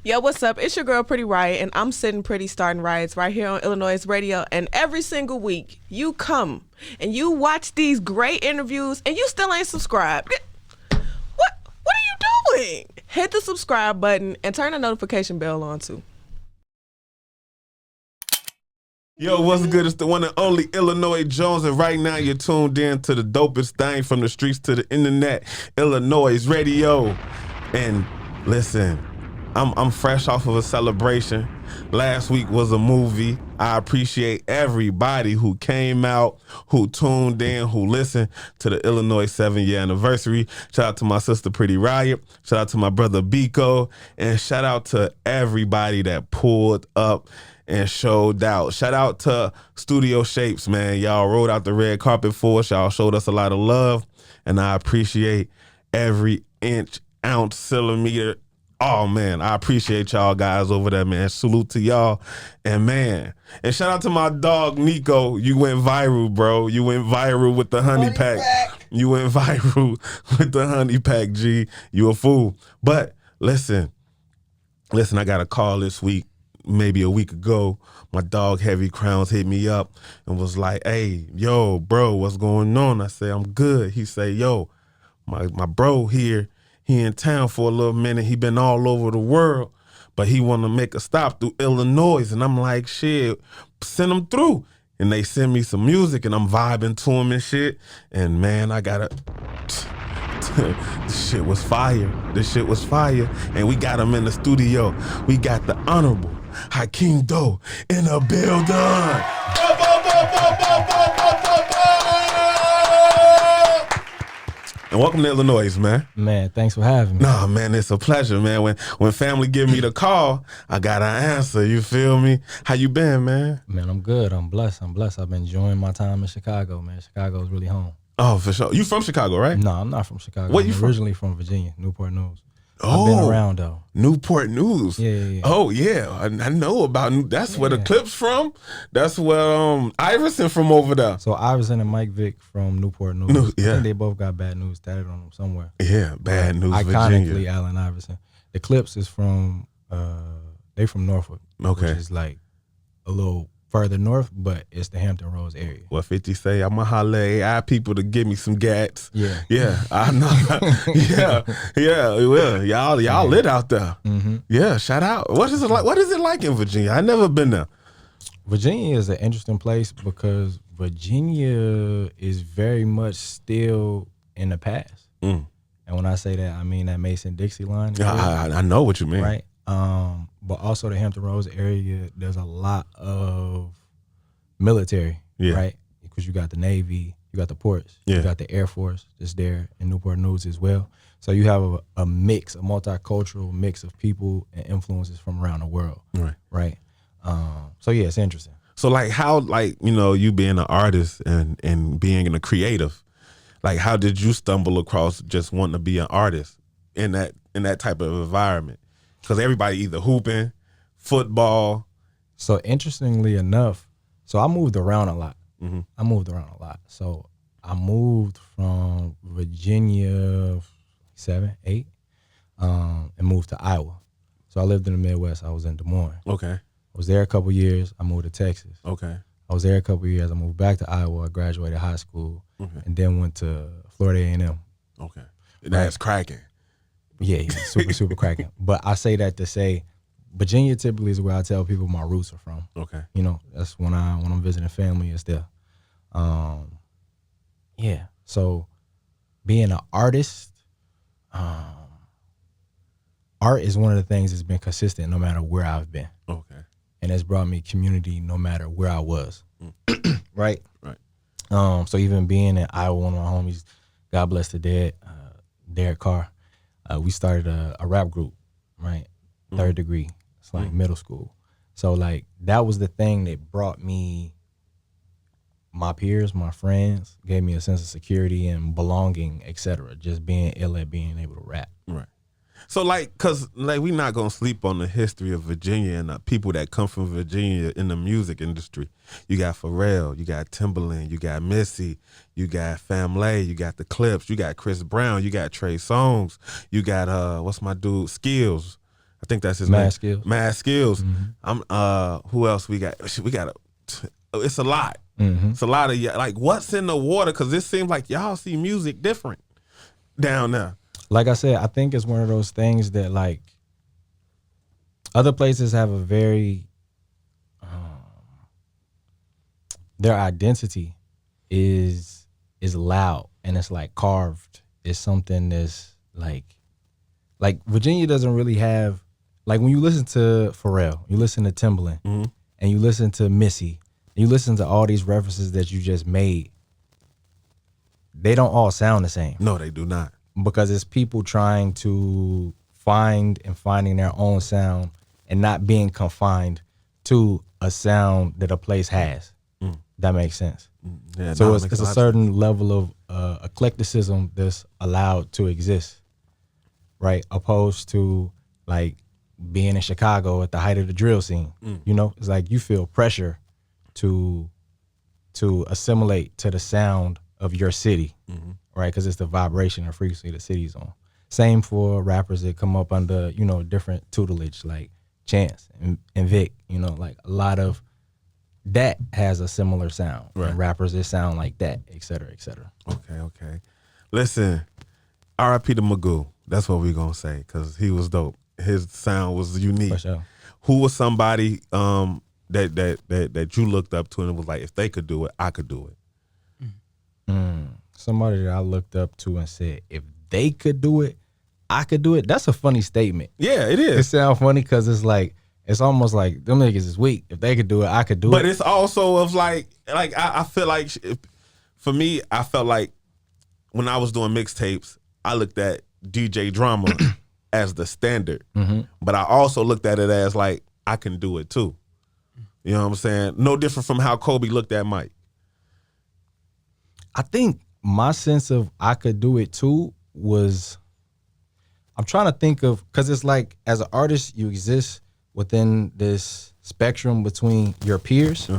Yo, what's up? It's your girl, Pretty Riot, and I'm sitting pretty starting riots right here on iLLANOiZE Radio. And every single week, you come and you watch these great interviews, and you still ain't subscribed. What are you doing? Hit the subscribe button and turn the notification bell on too. Yo, what's good? It's the one and only Illinois Jones, and right now you're tuned in to the dopest thing from the streets to the internet, iLLANOiZE Radio. And listen, I'm fresh off of a celebration. Last week was a movie. I appreciate everybody who came out, who tuned in, who listened to the Illinois 7-year anniversary. Shout out to my sister Pretty Riot. Shout out to my brother Biko. And shout out to everybody that pulled up and showed out. Shout out to Studio Shapes, man. Y'all rolled out the red carpet for us. Y'all showed us a lot of love. And I appreciate every inch, ounce, centimeter. Oh, man, I appreciate y'all guys over there, man. Salute to y'all. And, man, and shout out to my dog, Nico. You went viral, bro. You went viral with the honey pack. You went viral with the honey pack, G. You a fool. But listen, I got a call this week, maybe a week ago. My dog, Heavy Crowns, hit me up and was like, hey, yo, bro, what's going on? I say, I'm good. He say, yo, my bro here, he in town for a little minute. He been all over the world, but he want to make a stop through Illinois. And I'm like, shit, send him through. And they send me some music, and I'm vibing to him and shit. And, man, I got to... This shit was fire. And we got him in the studio. We got the Honorable Hakim Dough in the building. And welcome to iLLANOiZE, man. Man, thanks for having me. Nah, man, it's a pleasure, man. When family give me the call, I got an answer. You feel me? How you been, man? Man, I'm good. I'm blessed. I've been enjoying my time in Chicago, man. Chicago's really home. Oh, for sure. You from Chicago, right? No, I'm not from Chicago. Where you I'm from? Originally from Virginia, Newport News. Oh, I've been around though. Newport News. Yeah. Oh yeah, I know about. That's where the Clips from. That's where Iverson from over there. So Iverson and Mike Vick from Newport News. Yeah. I think they both got bad news tatted on them somewhere. Yeah, bad news. Iconically, Virginia. Allen Iverson. The Clips is from they from Norfolk. Okay. Which is like a little further north, but it's the Hampton Roads area. What 50 say? I'ma holler at AI people to give me some gats. Yeah, I know. yeah. Well, y'all lit out there. Mm-hmm. Yeah, shout out. What is it like? What is it like in Virginia? I never been there. Virginia is an interesting place because Virginia is very much still in the past. And when I say that, I mean that Mason-Dixie line. Yeah, I know what you mean. Right. But also the Hampton Roads area, there's a lot of military, right? Because you got the Navy, you got the ports, you got the Air Force that's there in Newport News as well. So you have a mix, a multicultural mix of people and influences from around the world, right? So yeah, it's interesting. So like how, like, you know, you being an artist and being a creative, like how did you stumble across just wanting to be an artist in that type of environment? Because everybody either hooping, football. So interestingly enough, so I moved around a lot. So I moved from Virginia 7, 8, and moved to Iowa. So I lived in the Midwest. I was in Des Moines. Okay. I was there a couple years. I moved to Texas. Okay. I was there a couple years. I moved back to Iowa. I graduated high school, and then went to Florida A&M. Okay. That's cracking. Yeah, super cracking. But I say that to say, Virginia typically is where I tell people my roots are from. Okay. You know, that's when I'm visiting family and stuff. Yeah. So being an artist, art is one of the things that's been consistent no matter where I've been. Okay. And it's brought me community no matter where I was. Right? Right. So even being in Iowa, one of my homies, God bless the dead, Derek Carr, we started a rap group, right? Third Degree. It's like middle school. So like that was the thing that brought me my peers, my friends, gave me a sense of security and belonging, etc. Just being ill at being able to rap. Right. So like, cause like we not gonna sleep on the history of Virginia and the people that come from Virginia in the music industry. You got Pharrell, you got Timbaland, you got Missy, you got Family, you got the Clips, you got Chris Brown, you got Trey Songz, you got what's my dude Skills. I think that's his Mad name. Skills. Mad Skills. Who else we got? It's a lot. It's a lot of like what's in the water, because it seems like y'all see music different down there. Like I said, I think it's one of those things that like other places have a very their identity is loud and it's like carved. It's something that's like Virginia doesn't really have, like when you listen to Pharrell, you listen to Timbaland, and you listen to Missy, and you listen to all these references that you just made, they don't all sound the same. No, they do not. Because it's people trying to finding their own sound and not being confined to a sound that a place has. That makes sense. Yeah, So no, it's a certain level of eclecticism that's allowed to exist, right? Opposed to like being in Chicago at the height of the drill scene. You know, it's like you feel pressure to assimilate to the sound of your city, right? Because it's the vibration or frequency the city's on. Same for rappers that come up under, you know, different tutelage, like Chance and Vic. You know, like a lot of that has a similar sound. Right. And rappers that sound like that, et cetera, et cetera. Okay. Listen, R.I.P. to Magoo. That's what we're gonna say, because he was dope. His sound was unique. For sure. Who was somebody that you looked up to and was like, if they could do it, I could do it? Somebody that I looked up to and said, if they could do it, I could do it. That's a funny statement. Yeah, it It is. sounds funny because it's like, it's almost like them niggas is weak. If they could do it, I could do it. But it's also of like I feel like for me, I felt like when I was doing mixtapes, I looked at DJ Drama as the standard, but I also looked at it as like I can do it too. You know what I'm saying? No different from how Kobe looked at Mike. I think my sense of I could do it too was, I'm trying to think of, because it's like as an artist, you exist within this spectrum between your peers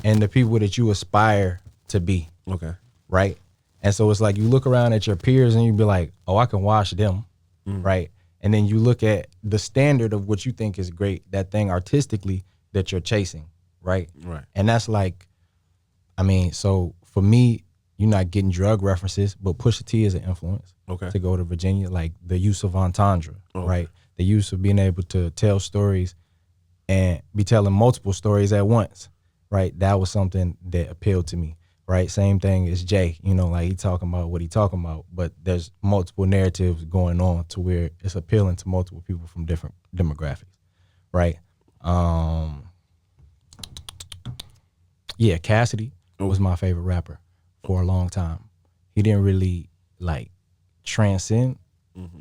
and the people that you aspire to be. Okay. Right? And so it's like you look around at your peers and you be like, oh, I can watch them. Right? And then you look at the standard of what you think is great, that thing artistically that you're chasing. Right? Right. And that's like, I mean, so for me, you're not getting drug references, but Pusha T is an influence. Okay. To go to Virginia, like the use of entendre, right? The use of being able to tell stories and be telling multiple stories at once, right? That was something that appealed to me, right? Same thing as Jay, you know, like he talking about what he talking about, but there's multiple narratives going on to where it's appealing to multiple people from different demographics, right? Yeah, Cassidy was my favorite rapper for a long time. He didn't really like transcend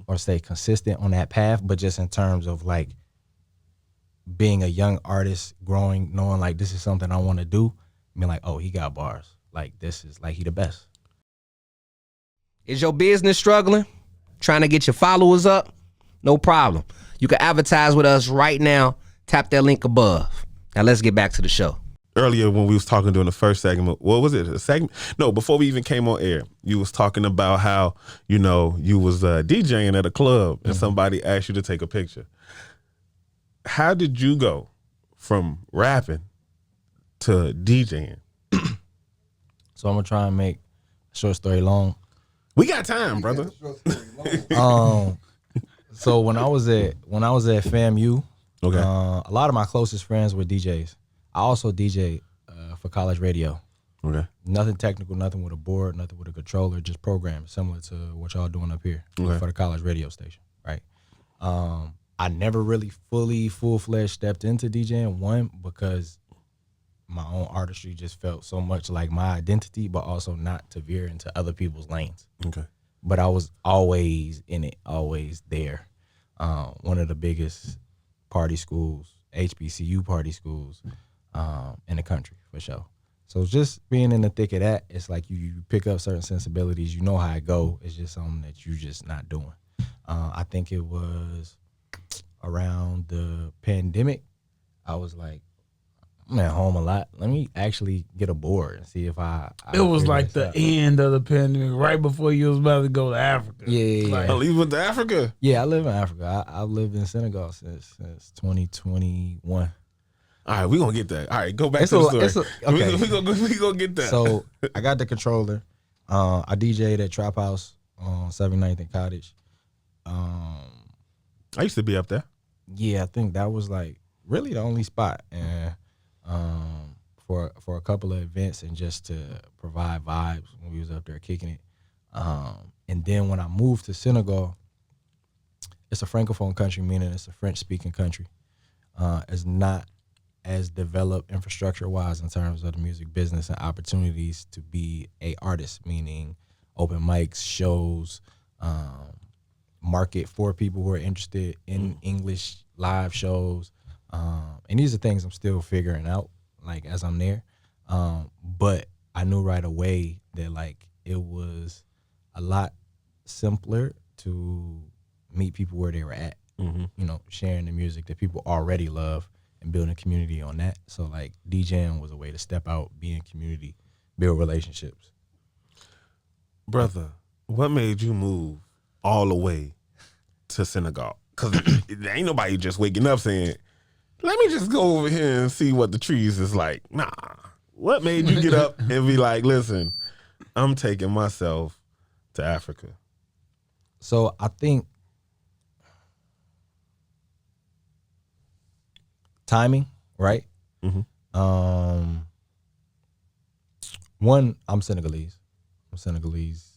or stay consistent on that path, but just in terms of like being a young artist, growing, knowing like this is something I want to do, being like, oh, he got bars. Like this is like he the best. Is your business struggling? Trying to get your followers up? No problem. You can advertise with us right now. Tap that link above. Now let's get back to the show. Earlier when we was talking during the first segment, what was it? A segment? No, before we even came on air, you was talking about how, you know, you was DJing at a club and somebody asked you to take a picture. How did you go from rapping to DJing? So I'm gonna try and make a short story long. We got time, brother. So when I was at FAMU, Okay. a lot of my closest friends were DJs. I also DJ for college radio. Okay. Nothing technical, nothing with a board, nothing with a controller, just programs similar to what y'all doing up here Okay. for the college radio station, right? I never really full-fledged stepped into DJing, one, because my own artistry just felt so much like my identity, but also not to veer into other people's lanes. Okay. But I was always in it, always there. One of the biggest party schools, HBCU party schools in the country, for sure. So just being in the thick of that, it's like you pick up certain sensibilities. You know how it go. It's just something that you just not doing. I think it was around the pandemic. I was like, I'm at home a lot. Let me actually get a board and see if I It was figure like this the out. end of the pandemic, right before you was about to go to Africa. Yeah. Oh, you went to Africa? Yeah, I live in Africa. I've lived in Senegal since 2021. All right, we gonna get that. All right, go back It's to a- the it's story. a- okay. We gonna get that. So I got the controller. I DJ'd at Trap House on 79th and Cottage. I used to be up there. Yeah, I think that was like really the only spot, and for a couple of events and just to provide vibes when we was up there kicking it. And then when I moved to Senegal, it's a francophone country, meaning it's a French-speaking country. It's not as developed infrastructure-wise in terms of the music business and opportunities to be a artist, meaning open mics, shows, market for people who are interested in English live shows. And these are things I'm still figuring out, like, as I'm there. But I knew right away that, like, it was a lot simpler to meet people where they were at, you know, sharing the music that people already love and building a community on that. So, like, DJing was a way to step out, be in community, build relationships. Brother, what made you move all the way to Senegal? Because there ain't nobody just waking up saying, let me just go over here and see what the trees is like. Nah. What made you get up and be like, listen, I'm taking myself to Africa? So I think timing, right? One, I'm Senegalese. I'm Senegalese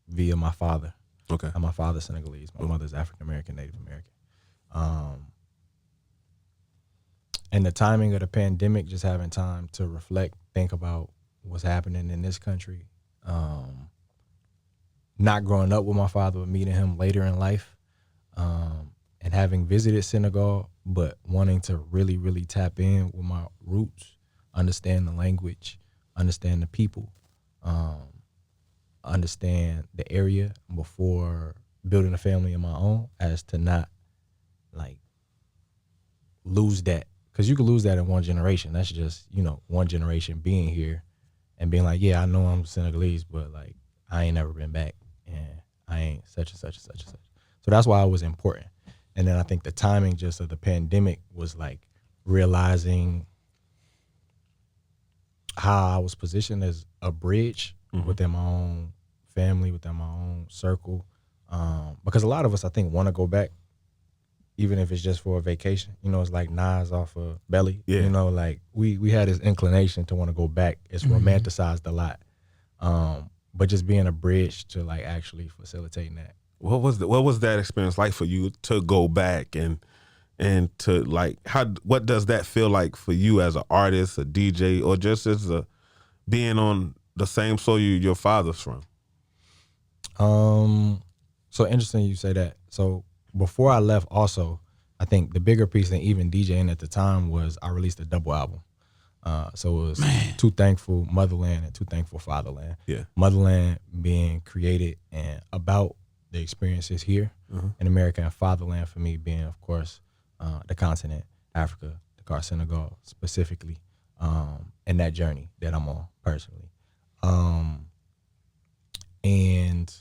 via my father. Okay. And my father's Senegalese. My mother's African American, Native American. And the timing of the pandemic, just having time to reflect, think about what's happening in this country. Not growing up with my father, but meeting him later in life. And having visited Senegal, but wanting to really, really tap in with my roots, understand the language, understand the people, understand the area before building a family of my own, as to not, like, lose that. Because you could lose that in one generation. That's just, you know, one generation being here and being like, yeah, I know I'm Senegalese, but, like, I ain't never been back, and I ain't such and such and such and such. So that's why it was important. And then I think the timing just of the pandemic was, like, realizing how I was positioned as a bridge within my own family, within my own circle. Because a lot of us, I think, want to go back, even if it's just for a vacation. You know, it's like Nas off of Belly. Yeah. You know, like, we had this inclination to want to go back. It's romanticized a lot. But just being a bridge to, like, actually facilitating that. What was that experience like for you to go back and to, like, what does that feel like for you as an artist, a DJ, or just as being on the same soil your father's from? So interesting you say that. So before I left, also, I think the bigger piece than even DJing at the time was I released a double album. So it was Too Thankful Motherland and Too Thankful Fatherland. Yeah. Motherland being created and about the experiences here in America, and Fatherland for me being, of course, the continent, Africa, Dakar, Senegal specifically, and that journey that I'm on personally. And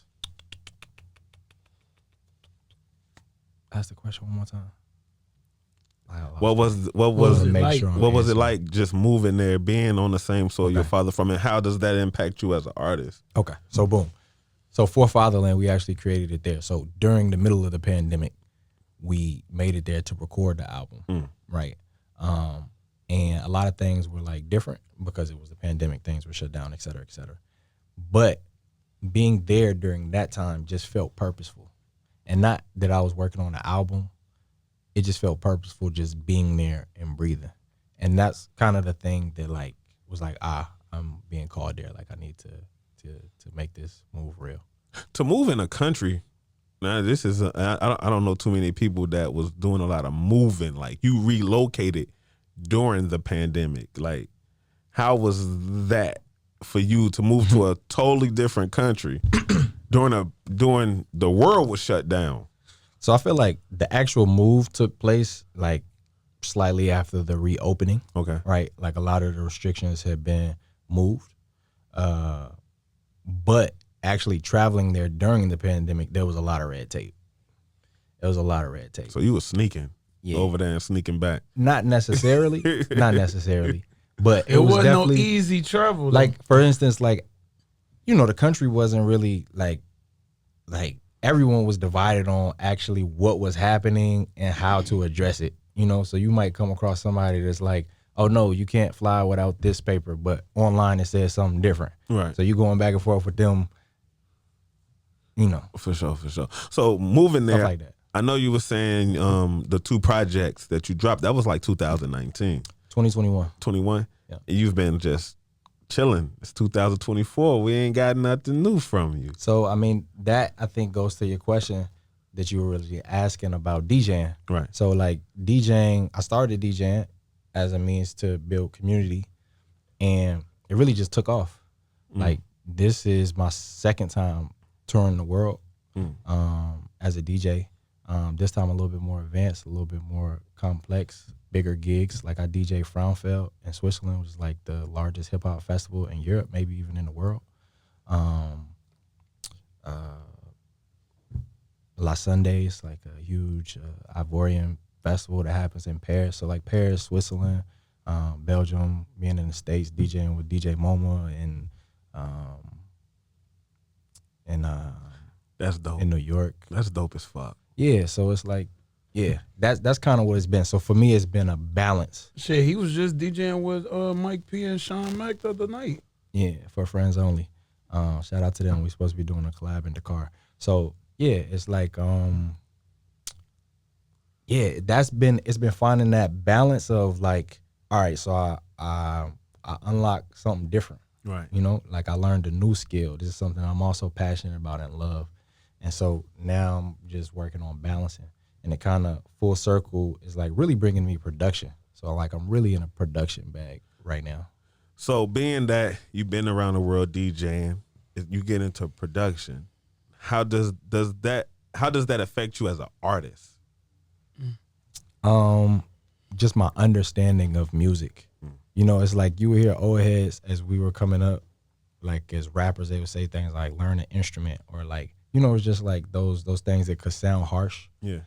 ask the question one more time. What was it like just moving there, being on the same soil your father from, and how does that impact you as an artist? Okay, so boom. So for Fatherland, we actually created it there. So during the middle of the pandemic, we made it there to record the album, right? And a lot of things were, like, different because it was the pandemic. Things were shut down, et cetera, et cetera. But being there during that time just felt purposeful. And not that I was working on an album. It just felt purposeful just being there and breathing. And that's kind of the thing that, like, was like, I'm being called there. Like, I need to make this move real. To move in a country, now this is I don't know too many people that was doing a lot of moving. Like, you relocated during the pandemic. Like, how was that for you to move to a totally different country during the world was shut down? So I feel like the actual move took place, like, slightly after the reopening. Okay. Right, like a lot of the restrictions had been moved, but actually traveling there during the pandemic, there was a lot of red tape. There was a lot of red tape. So you were sneaking over there and sneaking back. Not necessarily, but It was wasn't no definitely easy travel. Though. like, for instance, like, you know, the country wasn't really like everyone was divided on actually what was happening and how to address it. You know, so you might come across somebody that's like, oh no, you can't fly without this paper, but online it says something different. Right. So you going back and forth with them, you know. For sure. So moving there, Stuff like that. I know you were saying the 2 projects that you dropped, that was like 2019. 2021. 21? Yeah. And you've been just chilling. It's 2024. We ain't got nothing new from you. So, I mean, that I think goes to your question that you were really asking about DJing. Right. So, like, DJing, I started DJing as a means to build community, and it really just took off. Like, this is my second time touring the world as a DJ. This time a little bit more advanced, a little bit more complex, bigger gigs. Like I DJ Frauenfeld in Switzerland, which is like the largest hip hop festival in Europe, maybe even in the world. La Sundays, like a huge Ivorian festival that happens in Paris. So like Paris, Switzerland, Belgium, being in the States, DJing with DJ MoMA That's dope. in New York. That's dope as fuck. Yeah, so it's like, yeah, that's kind of what it's been. So for me, it's been a balance. Shit, he was just DJing with Mike P and Sean Mack the other night. Yeah, for friends only. Shout out to them. We're supposed to be doing a collab in Dakar. So yeah, it's like, it's been finding that balance of like, all right, so I unlocked something different. Right. You know, like I learned a new skill. This is something I'm also passionate about and love. And so now I'm just working on balancing. And it kind of full circle is like really bringing me production. So like I'm really in a production bag right now. So being that you've been around the world DJing, if you get into production, how does that affect you as an artist? Just my understanding of music. You know, it's like you would hear old heads as we were coming up, like as rappers, they would say things like learn an instrument or like, you know, it's just like those things that could sound harsh. Yeah.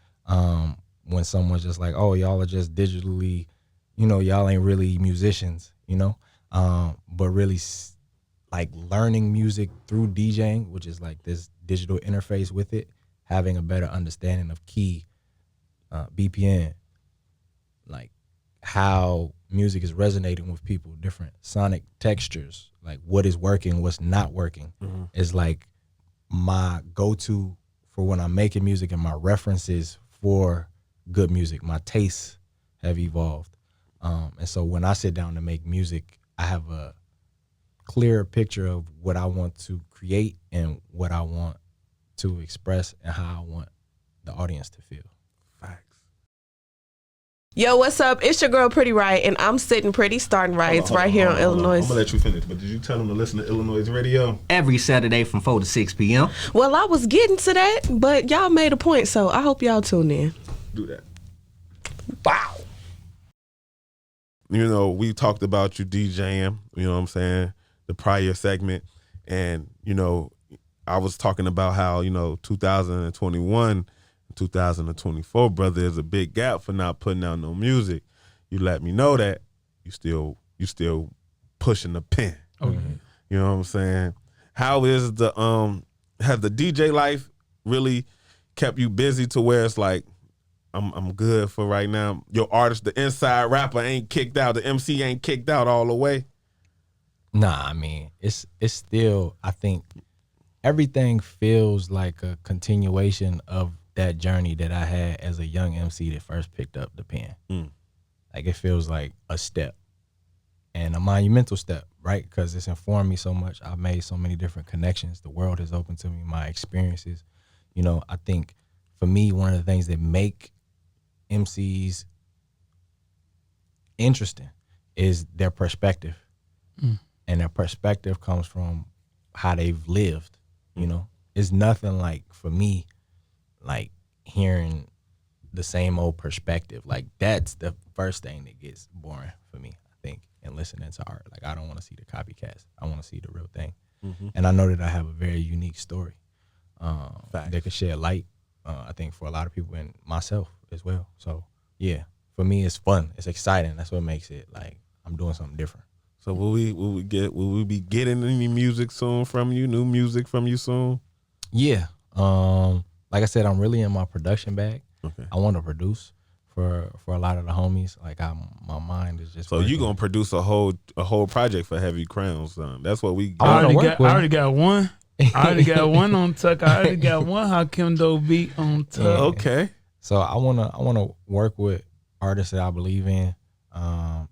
When someone's just like, oh, y'all are just digitally, you know, y'all ain't really musicians, you know? But really like learning music through DJing, which is like this digital interface with it, having a better understanding of key, BPM, like how music is resonating with people, different sonic textures, like what is working, what's not working, is like my go-to for when I'm making music and my references for good music. My tastes have evolved. And so when I sit down to make music, I have a clearer picture of what I want to create and what I want to express and how I want the audience to feel. Facts. Yo, what's up? It's your girl Pretty Right, and I'm sitting pretty starting riots right here on Illinois. I'm gonna let you finish, but did you tell them to listen to iLLANOiZE Radio? Every Saturday from 4 to 6 p.m. Well, I was getting to that, but y'all made a point, so I hope y'all tune in. Do that. Wow. You know, we talked about you DJing, you know what I'm saying, the prior segment. And, you know, I was talking about how, you know, 2021, 2024, brother, is a big gap for not putting out no music. You let me know that you still pushing the pen. Okay. You know what I'm saying? How is has the DJ life really kept you busy to where it's like, I'm good for right now? Your artist, the inside rapper ain't kicked out, the MC ain't kicked out all the way? Nah, I mean, it's still, I think everything feels like a continuation of that journey that I had as a young MC that first picked up the pen. Like it feels like a step and a monumental step, right? Because it's informed me so much. I've made so many different connections. The world has opened to me, my experiences. You know, I think for me, one of the things that make MCs interesting is their perspective. And their perspective comes from how they've lived, you know? It's nothing like, for me, like hearing the same old perspective. Like that's the first thing that gets boring for me, I think, in listening to art. Like I don't want to see the copycats. I want to see the real thing. And I know that I have a very unique story that could shed light, I think, for a lot of people and myself as well. So yeah, for me, it's fun. It's exciting. That's what makes it like I'm doing something different. So will we be getting any music soon from you? New music from you soon? Yeah. Like I said, I'm really in my production bag. Okay. I want to produce for a lot of the homies. Like my mind is just. So you gonna produce a whole project for Heavy Crowns, son? That's what we. I already got one. I already got one on Tuck. I already got one Hakim Dough beat on Tuck. Yeah. Okay. So I wanna work with artists that I believe in.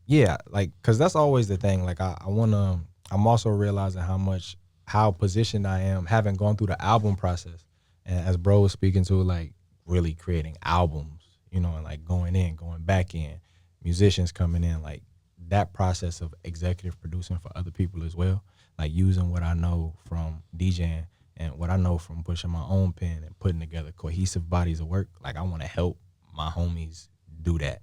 Yeah, like because that's always the thing. Like I'm also realizing how positioned I am, having gone through the album process, and as bro was speaking to, like really creating albums, and like going back in, musicians coming in, like that process of executive producing for other people as well, like using what I know from DJing and what I know from pushing my own pen and putting together cohesive bodies of work. Like I want to help my homies do that.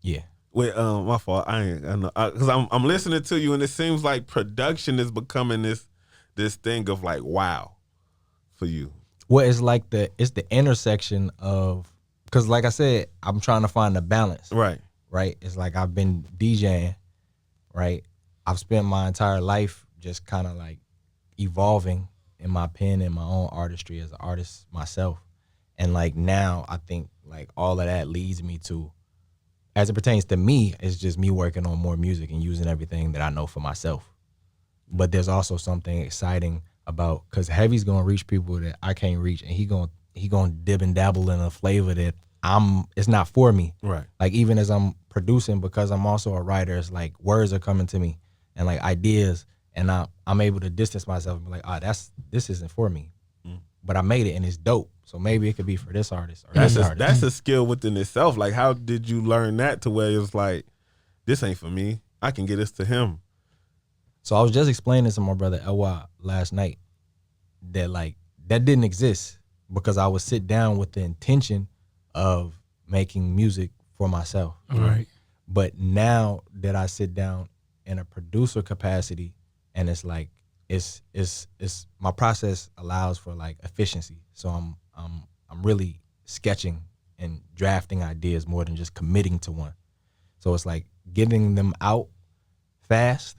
Yeah. Wait, my fault. I know because I'm listening to you, and it seems like production is becoming this thing of like wow for you. Well, it's like it's the intersection of, because like I said, I'm trying to find the balance. Right. It's like I've been DJing, right? I've spent my entire life just kind of like evolving in my pen and my own artistry as an artist myself, and like now I think like all of that leads me to, as it pertains to me, it's just me working on more music and using everything that I know for myself. But there's also something exciting about, because Heavy's gonna reach people that I can't reach, and he gonna dib and dabble in a flavor that it's not for me. Right. Like even as I'm producing, because I'm also a writer, it's like words are coming to me and like ideas, and I'm able to distance myself and be like, this isn't for me. But I made it and it's dope. So maybe it could be for this artist or this artist. That's a skill within itself. Like, how did you learn that to where it was like, this ain't for me, I can get this to him? So I was just explaining to my brother Elwa last night that like that didn't exist, because I would sit down with the intention of making music for myself. Right. But now that I sit down in a producer capacity, and it's like it's my process allows for like efficiency. So I'm really sketching and drafting ideas more than just committing to one. So it's like getting them out fast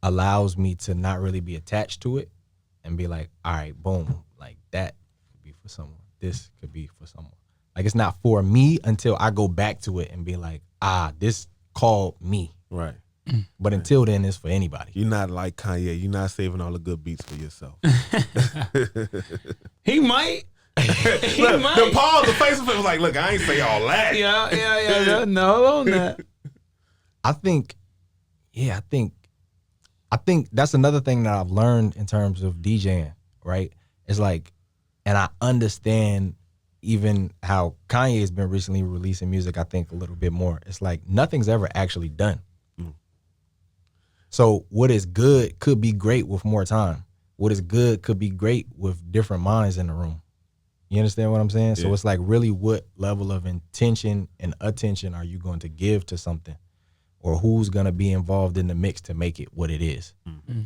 allows me to not really be attached to it and be like, all right, boom, like that could be for someone. This could be for someone. Like it's not for me until I go back to it and be like, this called me. Right. But until then, it's for anybody. You're not like Kanye. You're not saving all the good beats for yourself. He might. The pause, the face of it was like, look, I ain't say all that. Yeah. No, on that. I think that's another thing that I've learned in terms of DJing, right? It's like, and I understand even how Kanye has been recently releasing music, I think a little bit more. It's like nothing's ever actually done. So what is good could be great with more time. What is good could be great with different minds in the room. You understand what I'm saying? Yeah. So it's like really what level of intention and attention are you going to give to something, or who's going to be involved in the mix to make it what it is. Mm-hmm.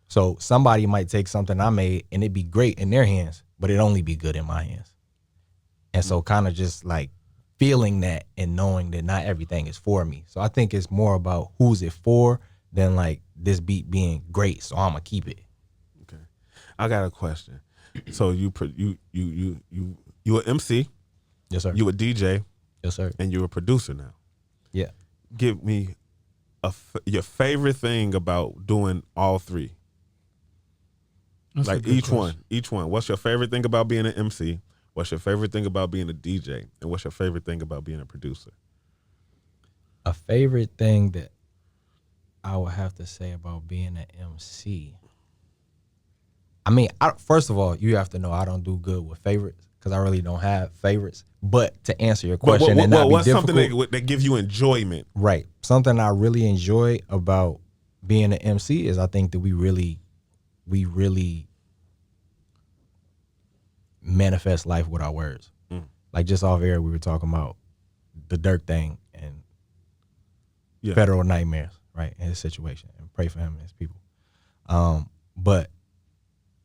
So somebody might take something I made and it'd be great in their hands, but it'd only be good in my hands. And so kind of just like feeling that and knowing that not everything is for me. So I think it's more about who's it for than like this beat being great, so I'm gonna keep it. Okay, I got a question. So you an MC? Yes, sir. You a DJ? Yes, sir. And you're a producer now. Yeah. Give me your favorite thing about doing all three. That's like each one. What's your favorite thing about being an MC? What's your favorite thing about being a DJ? And what's your favorite thing about being a producer? A favorite thing that I would have to say about being an MC. I mean, first of all, you have to know I don't do good with favorites because I really don't have favorites. But to answer your question, what's something that gives you enjoyment? Right. Something I really enjoy about being an MC is I think that we really manifest life with our words. like just off air, we were talking about the Dirk thing and Yeah. federal nightmares, right, in his situation, and pray for him and his people. But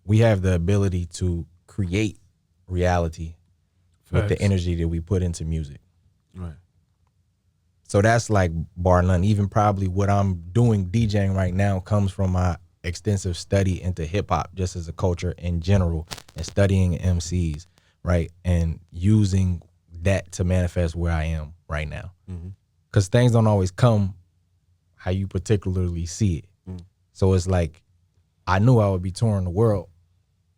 we have the ability to create reality with the Facts. energy that we put into music. Right. So that's like bar none. Even probably what I'm doing DJing right now comes from my extensive study into hip hop, just as a culture in general, and studying MCs, right, and using that to manifest where I am right now. Because things don't always come how you particularly see it. So it's like, I knew I would be touring the world.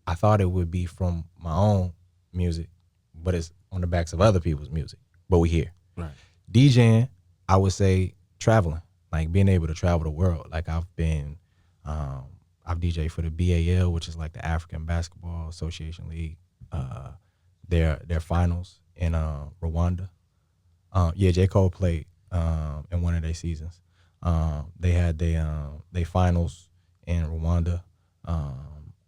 I thought it would be from my own music, but it's on the backs of other people's music. But we here. Right. DJing, I would say traveling, like being able to travel the world. Like I've DJed for the BAL, which is like the African Basketball Association League, their finals in Rwanda. J. Cole played in one of their seasons. They had their finals in Rwanda.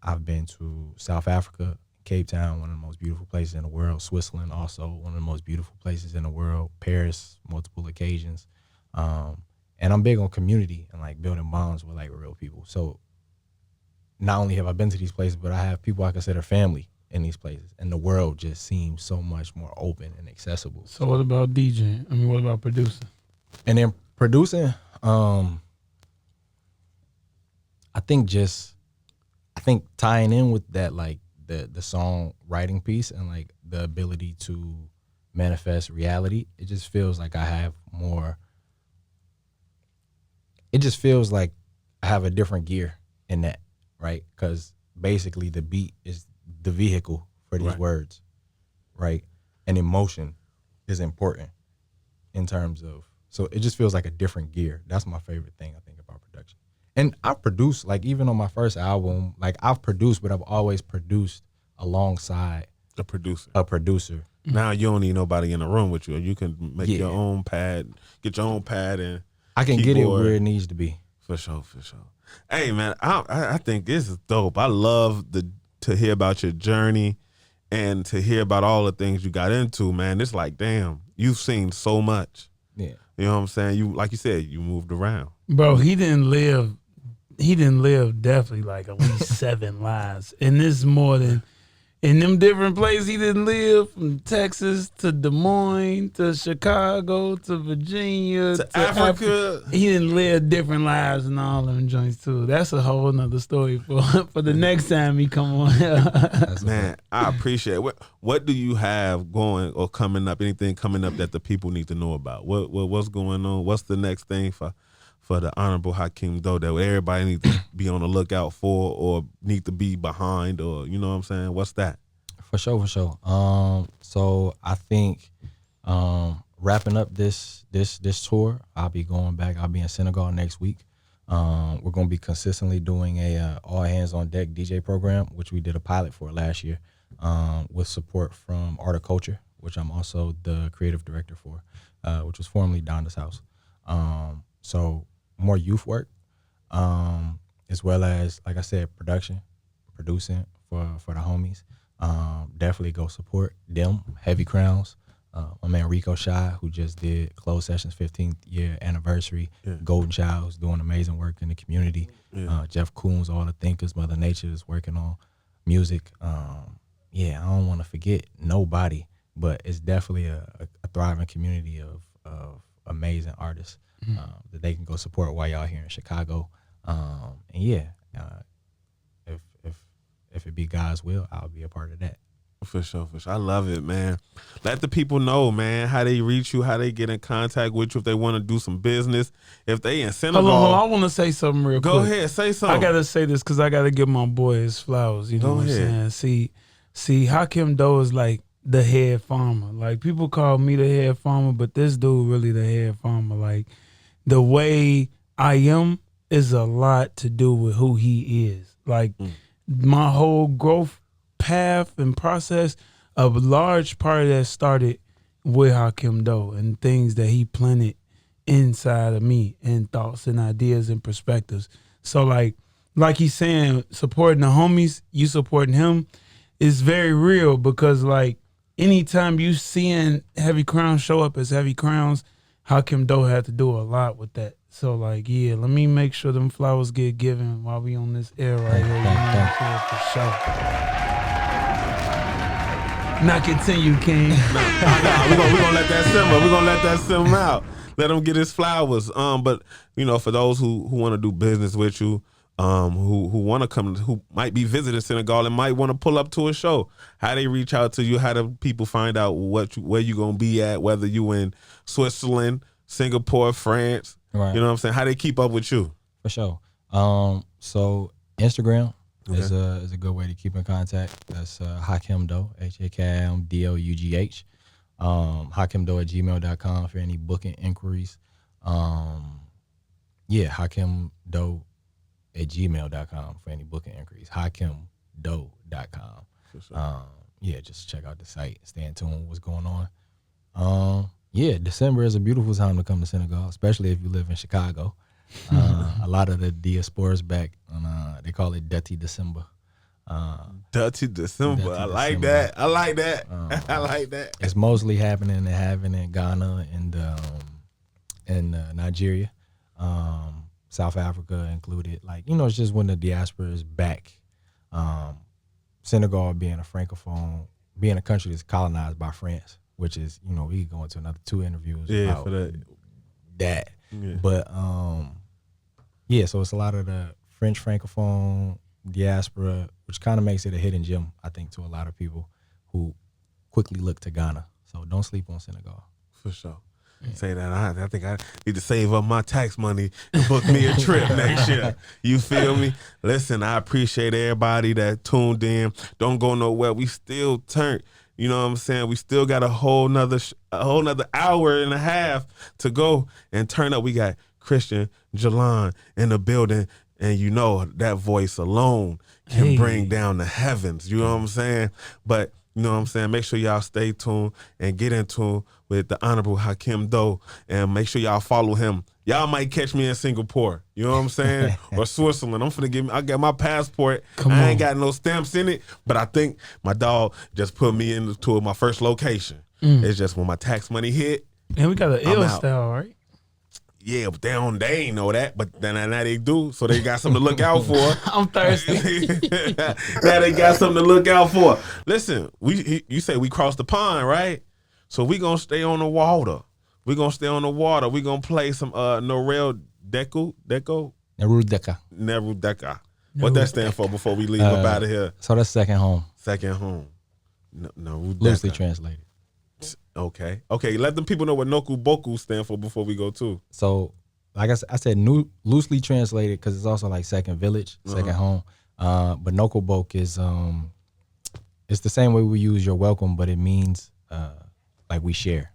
I've been to South Africa, Cape Town, one of the most beautiful places in the world. Switzerland, also one of the most beautiful places in the world. Paris, multiple occasions. And I'm big on community and like building bonds with like real people. So not only have I been to these places, but I have people I consider family in these places. And the world just seems so much more open and accessible. So what about DJing? I mean, what about producing? And then producing, I think tying in with that, like the song writing piece and like the ability to manifest reality, it just feels like I have more. It just feels like I have a different gear in that, right? Because basically the beat is the vehicle for these words, right? And emotion is important in terms of, so it just feels like a different gear. That's my favorite thing I think about production. And I've produced, like even on my first album, like I've produced, but I've always produced alongside A producer. a producer. Now you don't need nobody in the room with you. You can make your own pad, get your own pad, and I can get it where it needs to be. For sure. Hey man, I think this is dope. I love to hear about your journey and to hear about all the things you got into, man. It's like, damn, you've seen so much. Yeah. You know what I'm saying? You, like you said, you moved around. Bro, he didn't live definitely like at least 7 lives. And this is more than in them different places he didn't live, from Texas to Des Moines to Chicago to Virginia To Africa. He didn't live different lives in all them joints too. That's a whole nother story for the next time he come on. Man, I appreciate it. What do you have going or coming up? Anything coming up that the people need to know about? What's going on? What's the next thing for the Honorable Hakim Dough that everybody needs to be on the lookout for or need to be behind, or you know what I'm saying? What's that? For sure. So I think wrapping up this tour, I'll be going back. I'll be in Senegal next week. We're gonna be consistently doing a all hands on deck DJ program, which we did a pilot for last year, with support from Art of Culture, which I'm also the creative director for, which was formerly Donda's House. So more youth work, as well as, like I said, producing for the homies. Definitely go support them. Heavy Crowns, my man Rico Shy, who just did Closed Sessions 15th year anniversary. Yeah. Golden Child, who's doing amazing work in the community. Yeah. Jeff Koons, All the Thinkers, Mother Nature is working on music. I don't want to forget nobody, but it's definitely a thriving community of amazing artists that they can go support while y'all here in Chicago. If it be God's will, I'll be a part of that. For sure. I love it, man. Let the people know, man, how they reach you, how they get in contact with you if they want to do some business. If they in Senegal. Hold on. I want to say something real quick. Go ahead, say something. I got to say this because I got to give my boy his flowers. You know Go what ahead. I'm saying? See, Hakim Dough is like the head farmer. Like, people call me the head farmer, but this dude really the head farmer. Like, the way I am is a lot to do with who he is. Like, my whole growth path and process, a large part of that started with Hakim Dough and things that he planted inside of me, and thoughts and ideas and perspectives. So like he's saying, supporting the homies, you supporting him, is very real, because like anytime you seeing Heavy Crowns show up as Heavy Crowns, Hakim Dough had to do a lot with that. So like, yeah, let me make sure them flowers get given while we on this air right here. You know what I'm saying? For sure. Now continue, King. Nah, we gonna let that simmer. We gonna let that simmer out. Let him get his flowers. But you know, for those who want to do business with you, who want to come, who might be visiting Senegal and might want to pull up to a show, how they reach out to you? How do people find out where you gonna be at? Whether you in Switzerland, Singapore, France, Right. you know what I'm saying? How they keep up with you? For sure. So Instagram is a good way to keep in contact. That's Hakim Dough, HAKIMDOUGH. HakimDough@gmail.com for any booking inquiries. HakimDough@gmail.com for any booking inquiries. HakimDough.com. Just check out the site. Stay in tune with what's going on. December is a beautiful time to come to Senegal, especially if you live in Chicago. A lot of the diaspora's back on, they call it Dirty December. Dirty December. I like that. I like that. I like that. It's mostly happening in Ghana and Nigeria, South Africa included. Like, you know, it's just when the diaspora is back. Senegal being a francophone, being a country that's colonized by France, which is, you know, we can go into another 2 interviews about for that. Yeah. But so it's a lot of the French francophone diaspora, which kind of makes it a hidden gem, I think, to a lot of people who quickly look to Ghana. So don't sleep on Senegal. For sure. Say that. I think I need to save up my tax money and book me a trip next year. You feel me? Listen, I appreciate everybody that tuned in. Don't go nowhere. We still turned. You know what I'm saying? We still got a whole nother hour and a half to go and turn up. We got Christian Jalan in the building, and you know that voice alone can bring down the heavens. You know what I'm saying? But you know what I'm saying? Make sure y'all stay tuned and get in tune with the Honorable Hakim Dough, and make sure y'all follow him. Y'all might catch me in Singapore. You know what I'm saying? Or Switzerland. I got my passport. I ain't got no stamps in it, but I think my dog just put me into my first location. It's just when my tax money hit. And we got an ill style, right? Yeah, but they ain't know that, but then now they do, so they got something to look out for. I'm thirsty. Now they got something to look out for. Listen, you say we crossed the pond, right? So we gonna stay on the water. We gonna stay on the water. We gonna play some Norel Deco. Neru Deka. Neru Deka. What that stand for before we leave up out of here? So that's second home. Second home. Neru Deka. Loosely translated. Okay. Let them people know what Noku Boku stand for before we go too. So, like I said, loosely translated because it's also like second village, second home. But Noku Boku is it's the same way we use you're welcome, but it means like we share.